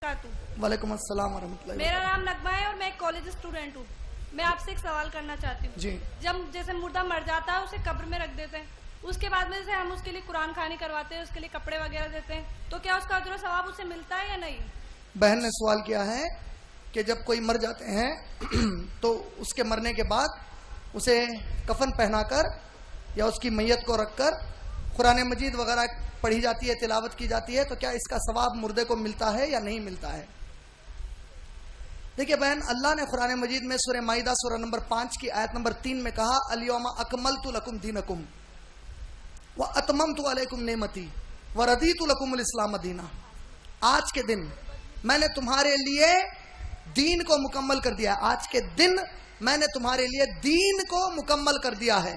वालेकुम अस्सलाम वरहमतुल्लाहि। मेरा नाम नगमा है और मैं एक कॉलेज स्टूडेंट हूँ। मैं आपसे एक सवाल करना चाहती हूँ जी। जब जैसे मुर्दा मर जाता है उसे कब्र में रख देते हैं, उसके बाद में जैसे हम उसके लिए कुरान खानी करवाते हैं, उसके लिए कपड़े वगैरह देते हैं, तो क्या उसका अजर सवाब उसे मिलता है या नहीं? बहन ने सवाल किया है कि जब कोई मर जाते हैं तो उसके मरने के बाद उसे कफन पहनाकर या उसकी मैयत को रखकर कुरान मजीद वगैरह पढ़ी जाती है, तिलावत की जाती है, तो क्या इसका सवाब मुर्दे को मिलता है या नहीं मिलता है? देखिए बहन, अल्लाह ने कुरान मजीद में सूरह माइदा सूरह नंबर 5 की आयत नंबर 3 में कहा, अल-यौमा अकमलतु लकुम दीनकुम व अतममतु अलैकुम नेमती व रदीतु लकुमुल इस्लाम दीना। आज के दिन मैंने तुम्हारे लिए दीन को मुकम्मल कर दिया है। आज के दिन मैंने तुम्हारे लिए दीन को मुकम्मल कर दिया है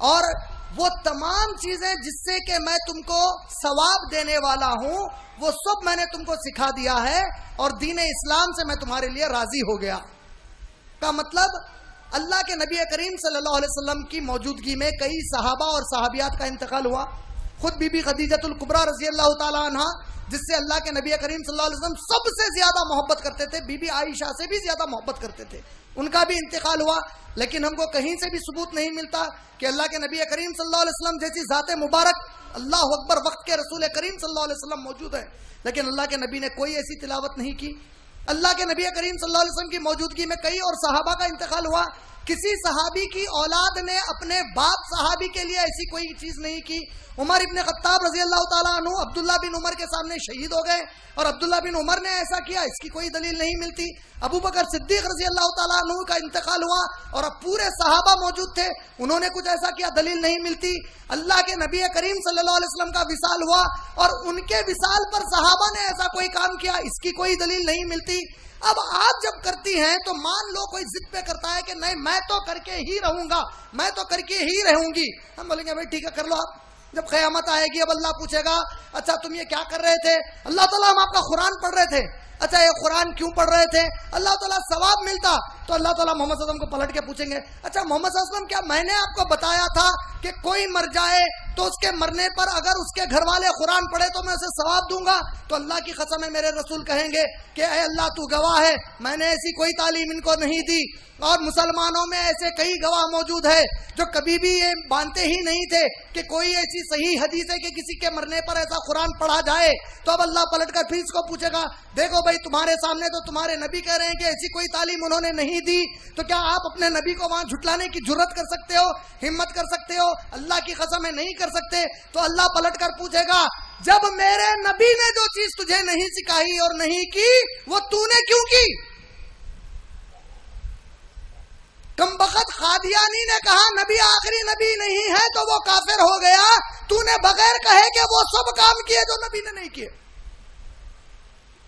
और वो तमाम चीजें जिससे कि मैं तुमको सवाब देने वाला हूं वो सब मैंने तुमको सिखा दिया है और दीन इस्लाम से मैं तुम्हारे लिए राजी हो गया। का मतलब अल्लाह के नबी करीम सल्लल्लाहु अलैहि वसल्लम की मौजूदगी में कई सहाबा और सहाबियात का इंतकाल हुआ। खुद बीबी खदीजतुल कुबरा रजी अल्लाह ताला अन्हा, जिससे अल्लाह के नबी करीम सल्लल्लाहु अलैहि वसल्लम सबसे ज्यादा मोहब्बत करते थे, बीबी आयशा से भी ज्यादा मोहब्बत करते थे, उनका भी इंतकाल हुआ। लेकिन हमको कहीं से भी सबूत नहीं मिलता कि अल्लाह के नबी करीम सल्लल्लाहु अलैहि वसल्लम जैसी ज़ाते मुबारक, अल्लाह अकबर, वक्त के रसूल करीम सल्लल्लाहु अलैहि वसल्लम मौजूद है, लेकिन अल्लाह के नबी ने कोई ऐसी तिलावत नहीं की। अल्लाह के नबी करीम सल्लल्लाहु अलैहि वसल्लम की मौजूदगी में कई और सहाबा का इंतकाल हुआ। किसी सहाबी की औलाद ने अपने बाप सहाबी के लिए ऐसी कोई चीज नहीं की। उमर इब्ने खत्ताब रजी अल्लाह ताला अन्हु अब्दुल्ला बिन उमर के सामने शहीद हो गए और अब्दुल्ला बिन उमर ने ऐसा किया, इसकी कोई दलील नहीं मिलती। अबू बकर सिद्दीक रजी अल्लाह ताला अन्हु का इंतकाल हुआ और अब पूरे सहाबा मौजूद थे, उन्होंने कुछ ऐसा किया, दलील नहीं मिलती। अल्लाह के नबी करीम सल्लल्लाहु अलैहि वसल्लम का विसाल हुआ और उनके विसाल पर सहाबा ने ऐसा कोई काम किया, इसकी कोई दलील नहीं मिलती। अब आप जब करती हैं तो मान लो कोई जिद पे करता है कि नहीं मैं तो करके ही रहूंगा, मैं तो करके ही रहूंगी, हम बोलेंगे भाई ठीक है कर लो आप। जब क़यामत आएगी अब अल्लाह पूछेगा अच्छा तुम ये क्या कर रहे थे? अल्लाह ताला हम आपका कुरान पढ़ रहे थे। अच्छा ये कुरान क्यों पढ़ रहे थे? अल्लाह ताला सवाब मिलता। तो अल्लाह ताला मोहम्मद सल्लल्लाहु अलैहि वसल्लम को पलट के पूछेंगे अच्छा मोहम्मद सल्लल्लाहु अलैहि वसल्लम क्या मैंने आपको बताया था कि कोई मर जाए तो उसके मरने पर अगर उसके घर वाले कुरान पढ़े तो मैं उसे सवाब दूंगा? तो अल्लाह की कसम है मेरे रसूल कहेंगे कि ऐ अल्लाह तू गवाह है, मैंने ऐसी कोई तालीम इनको नहीं दी और मुसलमानों में ऐसे कई गवाह मौजूद है जो कभी भी ये मानते ही नहीं थे कि कोई ऐसी सही हदीस है कि किसी के मरने पर ऐसा कुरान पढ़ा जाए। तो अब अल्लाह पलट कर फिर इसको पूछेगा देखो भाई तुम्हारे सामने तो तुम्हारे नबी कह रहे हैं कि ऐसी कोई तालीम उन्होंने नहीं दी, तो क्या आप अपने नबी को वहां झुटलाने की जुर्रत कर सकते हो, हिम्मत कर सकते हो? अल्लाह की कसम है नहीं कर सकते। तो अल्लाह पलट कर पूछेगा जब मेरे नबी ने जो चीज तुझे नहीं सिखाई और नहीं की वो तूने क्यों की? कमबख्त खादियानी ने कहा नबी आखिरी नबी नहीं है तो वो काफिर हो गया, तूने बगैर कहे कि वो सब काम किए जो नबी ने नहीं किए।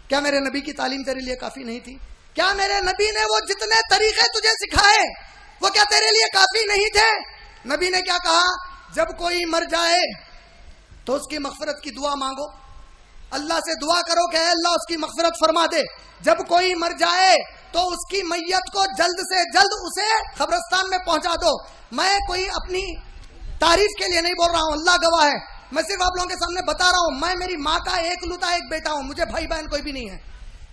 क्या मेरे नबी की तालीम तेरे लिए काफी नहीं थी? क्या मेरे नबी ने वो जितने तरीके तुझे सिखाए वो क्या तेरे लिए काफी नहीं थे? नबी ने क्या कहा, जब कोई मर जाए तो उसकी मगफिरत की दुआ मांगो, अल्लाह से दुआ करो कि अल्लाह उसकी मगफिरत फरमा दे। जब कोई मर जाए तो उसकी मैयत को जल्द से जल्द उसे कब्रिस्तान में पहुंचा दो। मैं कोई अपनी तारीफ के लिए नहीं बोल रहा हूं, अल्लाह गवाह है, मैं सिर्फ आप लोगों के सामने बता रहा हूं। मैं मेरी माँ का एकलौता एक बेटा हूं, मुझे भाई बहन कोई भी नहीं है।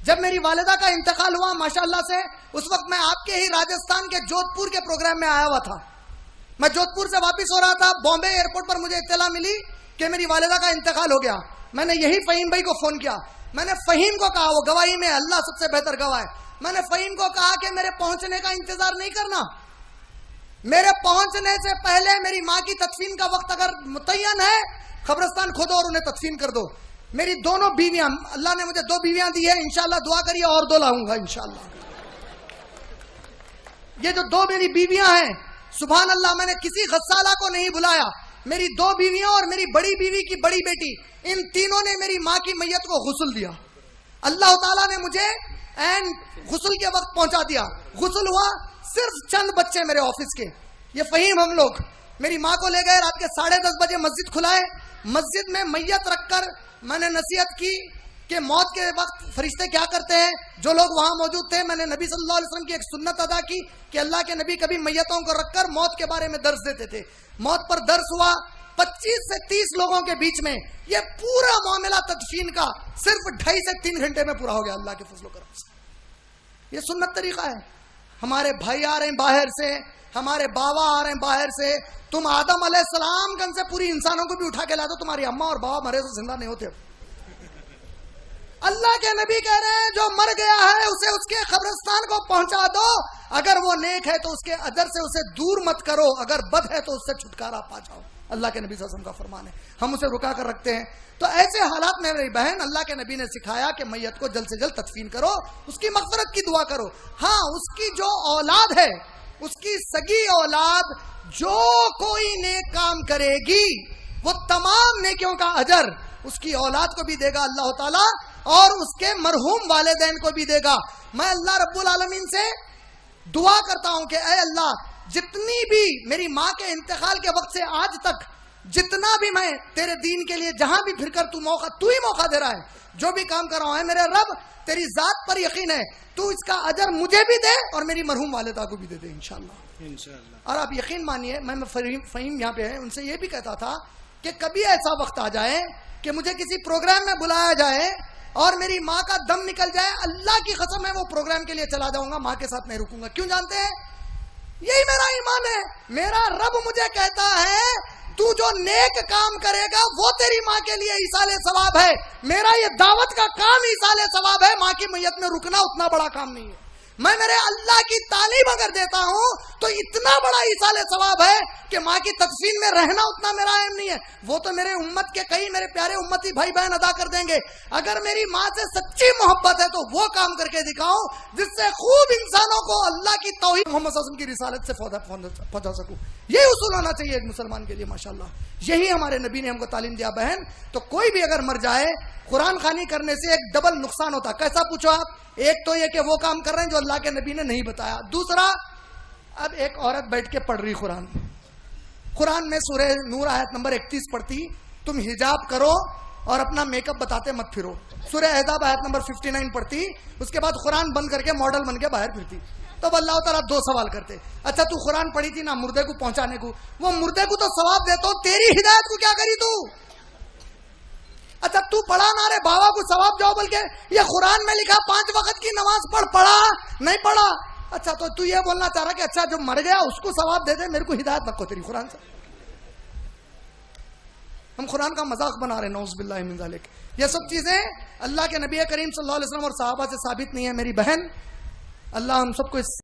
जब मेरी वालिदा का इंतकाल हुआ माशाअल्लाह से, उस वक्त मैं आपके ही राजस्थान के जोधपुर के प्रोग्राम में आया हुआ था। मैं जोधपुर से वापिस हो रहा था, बॉम्बे एयरपोर्ट पर मुझे इत्तला मिली कि मेरी वालिदा का इंतकाल हो गया। मैंने यही फहीम भाई को फोन किया, मैंने फहीम को कहा, वो गवाही में अल्लाह सबसे बेहतर गवाह है, मैंने फहीम को कहा कि मेरे पहुंचने का इंतजार नहीं करना, मेरे पहुंचने से पहले मेरी माँ की तदफीन का वक्त अगर मुतय्यन है कब्रिस्तान खोदो और उन्हें तदफीन कर दो। मेरी दोनों बीवियां, अल्लाह ने मुझे 2 बीवियां दी है, इंशाल्लाह दुआ करिए और 2 लाऊंगा इंशाल्लाह। ये जो 2 मेरी बीवियां हैं, सुभान अल्लाह, मैंने किसी गस्साला को नहीं बुलाया, मेरी 2 बीवियां और मेरी बड़ी बीवी की बड़ी बेटी, इन तीनों ने मेरी माँ की मैयत को गुस्ल दिया। अल्लाह ताला ने मुझे एंड गुस्ल के वक्त पहुंचा दिया। गुस्ल हुआ, सिर्फ चंद बच्चे मेरे ऑफिस के, ये फहीम हम लोग मेरी माँ को ले गए, रात के 10:30 बजे मस्जिद खुलाए, मस्जिद में मैयत रखकर मैंने नसीहत की कि मौत के वक्त फरिश्ते क्या करते हैं। जो लोग वहां मौजूद थे, मैंने नबी सल्लल्लाहु अलैहि वसल्लम की एक सुन्नत अदा की कि अल्लाह के नबी कभी मैयतों को रखकर मौत के बारे में दर्स देते थे। मौत पर दर्स हुआ, 25 से 30 लोगों के बीच में ये पूरा मामला तदफीन का सिर्फ 2.5 से 3 घंटे में पूरा हो गया अल्लाह के फजल करम से। ये सुन्नत तरीका है। हमारे भाई आ रहे हैं बाहर से, हमारे बाबा आ रहे हैं बाहर से, तुम आदम अलैहिस्सलाम गन से पूरी इंसानों को भी उठा के ला दो, तुम्हारी अम्मा और बाबा मरे तो जिंदा नहीं होते। अल्लाह के नबी कह रहे हैं जो मर गया है उसे उसके कब्रिस्तान को पहुंचा दो, अगर वो नेक है तो उसके अदर से उसे दूर मत करो, अगर बद है तो उससे छुटकारा पा जाओ। अल्लाह के नबी सल्लल्लाहु अलैहि वसल्लम का फरमान है, हम उसे रुका कर रखते हैं। तो ऐसे हालात में मेरी बहन, अल्लाह के नबी ने सिखाया कि मैयत को जल्द से जल्द तदफीन करो, उसकी मग़फ़िरत की दुआ करो। हाँ, उसकी जो औलाद है, उसकी सगी औलाद जो कोई नेक काम करेगी वो तमाम नेकियों का अजर उसकी औलाद को भी देगा अल्लाह ताला, और उसके मरहूम वालिदैन को भी देगा। मैं अल्लाह रब्बुल आलमीन से दुआ करता हूं कि ऐ अल्लाह, जितनी भी मेरी माँ के इंतकाल के वक्त से आज तक जितना भी मैं तेरे दीन के लिए जहां भी फिरकर तू ही मौका दे रहा है, जो भी काम कर रहा हूं, है मेरे रब तेरी जात पर यकीन है, तू इसका अजर मुझे भी दे और मेरी मरहूम वालिदा को भी दे दे इंशाअल्लाह। और आप यकीन मानिए, मैं फहीम यहाँ पे है, उनसे ये भी कहता था कि कभी ऐसा वक्त आ जाए कि मुझे किसी प्रोग्राम में बुलाया जाए और मेरी माँ का दम निकल जाए, अल्लाह की कसम है वो प्रोग्राम के लिए चला जाऊंगा, माँ के साथ नहीं रुकूंगा। क्यों जानते हैं? यही मेरा ईमान है। मेरा रब मुझे कहता है तू जो नेक काम करेगा वो तेरी माँ के लिए ईसाले सवाब है। मेरा ये दावत का काम ईसाले सवाब है, माँ की मैयत में रुकना उतना बड़ा काम नहीं है। मैं मेरे अल्लाह की तालीम अगर देता हूं तो इतना बड़ा ईसाले सवाब है कि माँ की तदफीन में रहना उतना मेरा अहम नहीं है, वो तो मेरे उम्मत के कई मेरे प्यारे उम्मती भाई बहन अदा कर देंगे। अगर मेरी माँ से सच्ची मोहब्बत है तो वो काम करके दिखाऊं जिससे खूब इंसानों को अल्लाह की तौहीद मोहम्मद सल्लल्लाहु अलैहि वसल्लम की रिसालत से पहुंचा सकूं। यही उसूल होना चाहिए एक मुसलमान के लिए। माशाल्लाह, यही हमारे नबी ने हमको तालीम दिया। बहन, तो कोई भी अगर मर जाए कुरान खानी करने से एक डबल नुकसान होता। कैसा पूछो आप? एक तो ये कि वो काम कर रहे हैं जो अल्लाह के नबी ने नहीं बताया। दूसरा, अब एक औरत बैठ के पढ़ रही कुरान में सूरह नूर आयत नंबर 31 पढ़ती, तुम हिजाब करो और अपना मेकअप बताते मत फिरो। सूरह अहज़ाब आयत नंबर 59 पढ़ती, उसके बाद कुरान बंद करके मॉडल बन के बाहर फिरती। तब अल्लाह ताला दो सवाल करते, अच्छा तू कुरान पढ़ी थी ना मुर्दे को पहुंचाने को, वो मुर्दे को तो सवाब देता हूं, तेरी हिदायत को क्या करी तू? अच्छा तू पढ़ा ना रे बाबा को सवाब जाओ, बल्कि ये कुरान में लिखा 5 वक्त की नमाज पढ़ा नहीं पढ़ा। अच्छा तो तू ये बोलना चाह रहा कि अच्छा जो मर गया उसको सवाब दे दे, मेरे को हिदायत मत को तेरी कुरान से। हम कुरान का मजाक बना रहे, नौज़ बिल्लाहि मिन ज़ालिक। ये सब चीजें अल्लाह के नबी करीम सल्लल्लाहु अलैहि वसल्लम और सहाबा से साबित नहीं है। मेरी बहन, अल्लाह हम सबको